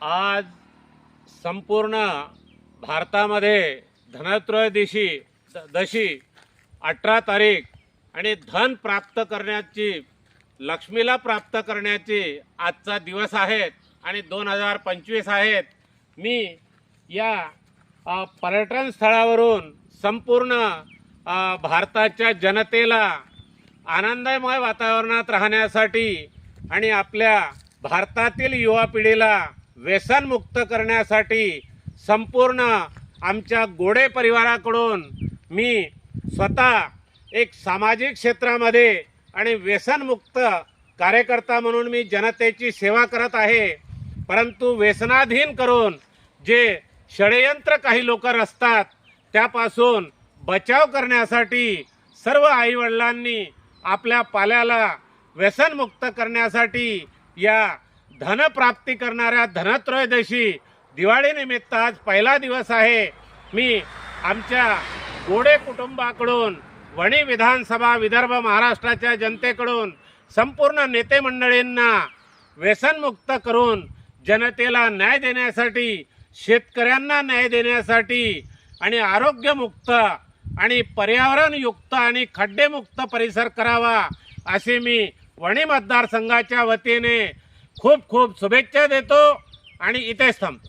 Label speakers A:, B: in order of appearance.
A: आज संपूर्ण भारतामध्ये धनत्रयोदशी दशी 18 तारीख आणि धन प्राप्त करण्याची, लक्ष्मीला प्राप्त करण्याची आजचा दिवस आहेत आणि 2025 आहेत. मी या पर्यटन स्थळावरून संपूर्ण भारताच्या जनतेला आनंदमय वातावरणात राहण्यासाठी आणि आपल्या भारतातील युवा पिढीला व्यसनमुक्त करण्यासाठी संपूर्ण आमच्या गोडे परिवाराकडून मी स्वतः एक सामाजिक क्षेत्रामध्ये आणि व्यसनमुक्त कार्यकर्ता म्हणून मी जनतेची सेवा करत आहे. परंतु व्यसनाधीन करून जे षडयंत्र काही लोक रचतात त्यापासून बचाव करण्यासाठी सर्व आईवडिलांनी आपल्या पाल्याला व्यसनमुक्त करण्यासाठी या धनप्राप्ती करणाऱ्या धनत्रयोदशी दिवाळीनिमित्त आज पहिला दिवस आहे. मी आमच्या गोडे कुटुंबाकडून, वणी विधानसभा, विदर्भ महाराष्ट्राच्या जनतेकडून संपूर्ण नेते मंडळींना व्यसनमुक्त करून जनतेला न्याय देण्यासाठी, शेतकऱ्यांना न्याय देण्यासाठी आणि आरोग्यमुक्त आणि पर्यावरणयुक्त आणि खड्डेमुक्त परिसर करावा असे मी वणी मतदारसंघाच्या वतीने खूप खूप शुभेच्छा देतो आणि इथेच थांबतो.